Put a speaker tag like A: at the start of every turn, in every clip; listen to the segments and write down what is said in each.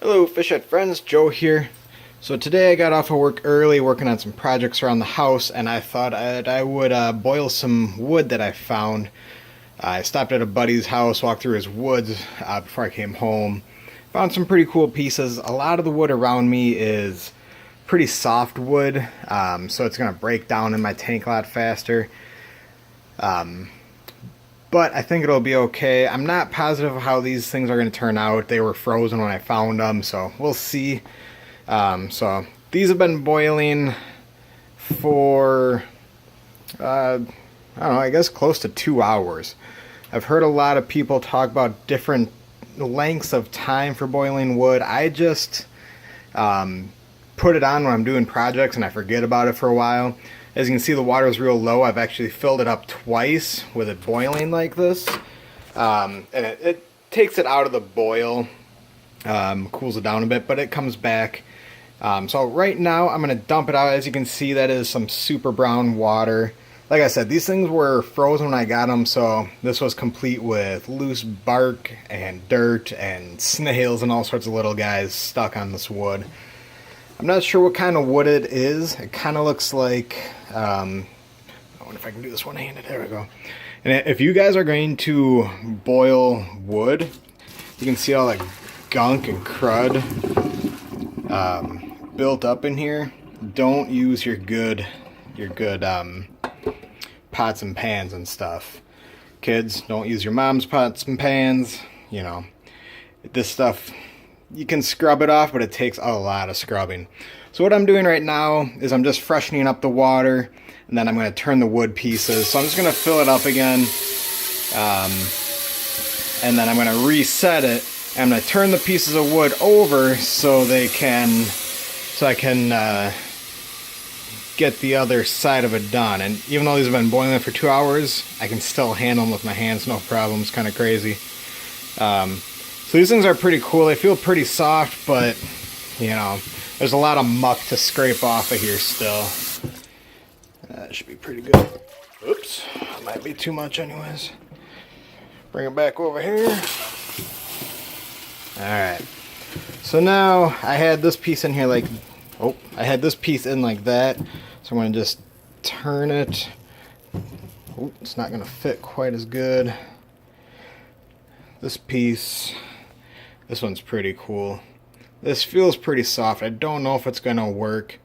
A: Hello Fishhead friends, Joe here. So today I got off of work early working on some projects around the house, and I thought I would boil some wood that I found. I stopped at a buddy's house, walked through his woods before I came home. Found some pretty cool pieces. A lot of the wood around me is pretty soft wood, so it's going to break down in my tank a lot faster. But I think it'll be okay. I'm not positive how these things are going to turn out. They were frozen when I found them, so we'll see. So these have been boiling for, I don't know, I guess close to 2 hours. I've heard a lot of people talk about different lengths of time for boiling wood. I just put it on when I'm doing projects and I forget about it for a while. As you can see, the water is real low. I've actually filled it up twice with it boiling like this. And it takes it out of the boil, cools it down a bit, but it comes back. So right now I'm going to dump it out. As you can see, that is some super brown water. Like I said, these things were frozen when I got them, so this was complete with loose bark and dirt and snails and all sorts of little guys stuck on this wood. I'm not sure what kind of wood it is. It kind of looks like, I wonder if I can do this one-handed. There we go. And if you guys are going to boil wood, you can see all that gunk and crud built up in here. Don't use your good pots and pans and stuff. Kids, don't use your mom's pots and pans. You know, this stuff, you can scrub it off, but it takes a lot of scrubbing. So what I'm doing right now is I'm just freshening up the water, and then I'm going to turn the wood pieces. So I'm just going to fill it up again, and then I'm going to reset it. And I'm going to turn the pieces of wood over so I can get the other side of it done. And even though these have been boiling for 2 hours, I can still handle them with my hands, no problem. It's kind of crazy. So these things are pretty cool. They feel pretty soft, but, you know, there's a lot of muck to scrape off of here still. That should be pretty good. Oops, might be too much anyways. Bring it back over here. Alright. So now I had this piece in here like, I had this piece in like that. So I'm going to just turn it. Oh, it's not going to fit quite as good. This piece... This one's pretty cool. This feels pretty soft. I don't know if it's gonna work.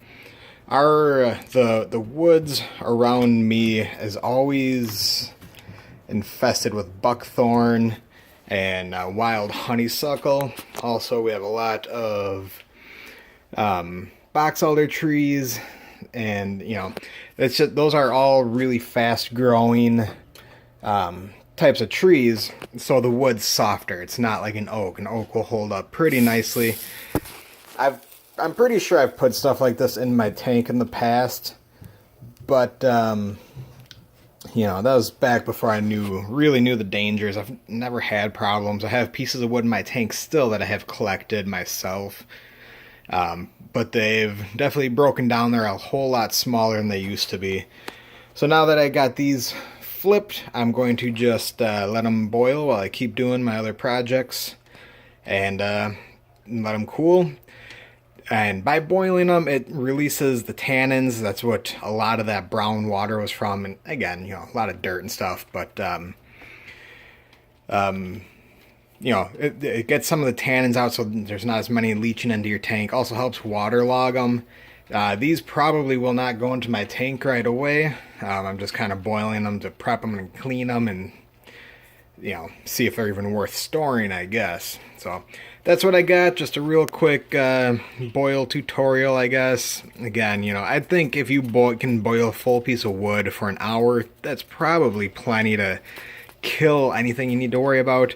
A: The woods around me is always infested with buckthorn and wild honeysuckle. Also, we have a lot of box elder trees, and you know, it's just, those are all really fast growing types of trees, so the wood's softer. It's not like an oak. An oak will hold up pretty nicely. I'm pretty sure I've put stuff like this in my tank in the past, but you know, that was back before I really knew the dangers. I've never had problems. I have pieces of wood in my tank still that I have collected myself, but they've definitely broken down. They're a whole lot smaller than they used to be. So now that I got these flipped, I'm going to just let them boil while I keep doing my other projects and let them cool. And by boiling them, it releases the tannins. That's what a lot of that brown water was from. And again, you know, a lot of dirt and stuff, but you know, it gets some of the tannins out, so there's not as many leaching into your tank. Also helps waterlog them. These probably will not go into my tank right away. I'm just kind of boiling them to prep them and clean them and, you know, see if they're even worth storing, I guess. So that's what I got. Just a real quick boil tutorial, I guess. Again, you know, I think if you can boil a full piece of wood for an hour, that's probably plenty to kill anything you need to worry about.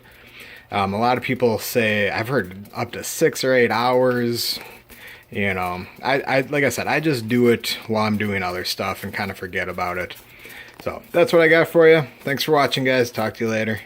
A: A lot of people say, I've heard up to 6 or 8 hours. You know, I like I said, I just do it while I'm doing other stuff and kind of forget about it. So that's what I got for you. Thanks for watching, guys. Talk to you later.